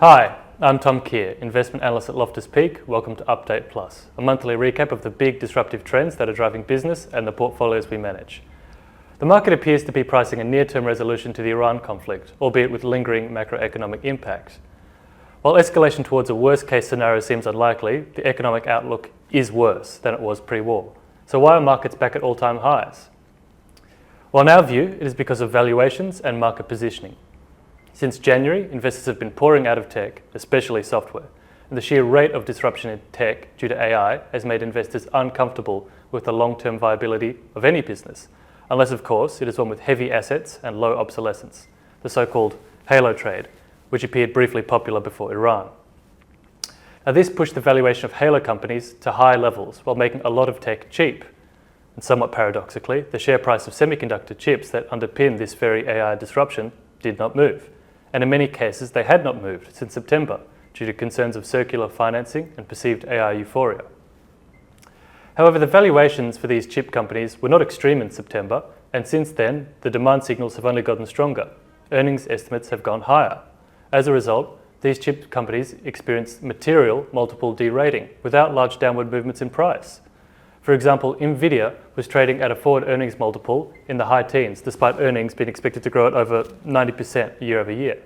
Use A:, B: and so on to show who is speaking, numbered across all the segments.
A: Hi, I'm Tom Keir, investment analyst at Loftus Peak. Welcome to Update Plus, a monthly recap of the big disruptive trends that are driving business and the portfolios we manage. The market appears to be pricing a near-term resolution to the Iran conflict, albeit with lingering macroeconomic impact. While escalation towards a worst-case scenario seems unlikely, the economic outlook is worse than it was pre-war. So why are markets back at all-time highs? Well, in our view, it is because of valuations and market positioning. Since January, investors have been pouring out of tech, especially software, and the sheer rate of disruption in tech due to AI has made investors uncomfortable with the long-term viability of any business, unless, of course, it is one with heavy assets and low obsolescence, the so-called halo trade, which appeared briefly popular before Iran. Now, this pushed the valuation of halo companies to high levels while making a lot of tech cheap. And somewhat paradoxically, the share price of semiconductor chips that underpin this very AI disruption did not move. And in many cases, they had not moved since September due to concerns of circular financing and perceived AI euphoria. However, the valuations for these chip companies were not extreme in September, and since then, the demand signals have only gotten stronger. Earnings estimates have gone higher. As a result, these chip companies experienced material multiple derating without large downward movements in price. For example, Nvidia was trading at a forward earnings multiple in the high teens, despite earnings being expected to grow at over 90% year over year.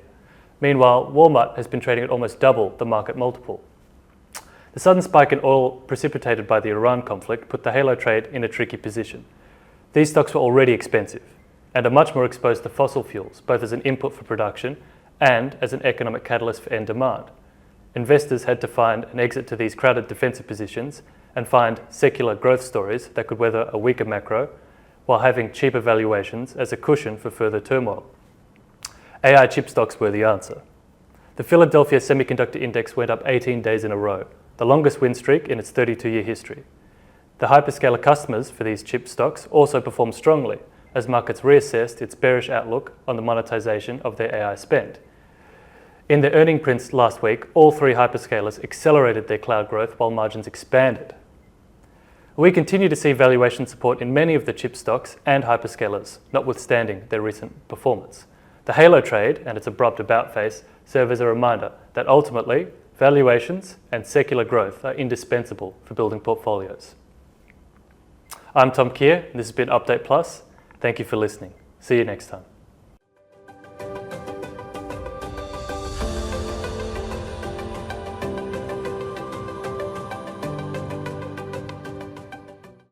A: Meanwhile, Walmart has been trading at almost double the market multiple. The sudden spike in oil precipitated by the Iran conflict put the halo trade in a tricky position. These stocks were already expensive and are much more exposed to fossil fuels, both as an input for production and as an economic catalyst for end demand. Investors had to find an exit to these crowded defensive positions and find secular growth stories that could weather a weaker macro while having cheaper valuations as a cushion for further turmoil. AI chip stocks were the answer. The Philadelphia Semiconductor Index went up 18 days in a row, the longest win streak in its 32-year history. The hyperscaler customers for these chip stocks also performed strongly as markets reassessed its bearish outlook on the monetization of their AI spend. In their earning prints last week, all three hyperscalers accelerated their cloud growth while margins expanded. We continue to see valuation support in many of the chip stocks and hyperscalers, notwithstanding their recent performance. The halo trade and its abrupt about face serve as a reminder that ultimately, valuations and secular growth are indispensable for building portfolios. I'm Tom Keir, and this has been Update Plus. Thank you for listening. See you next time.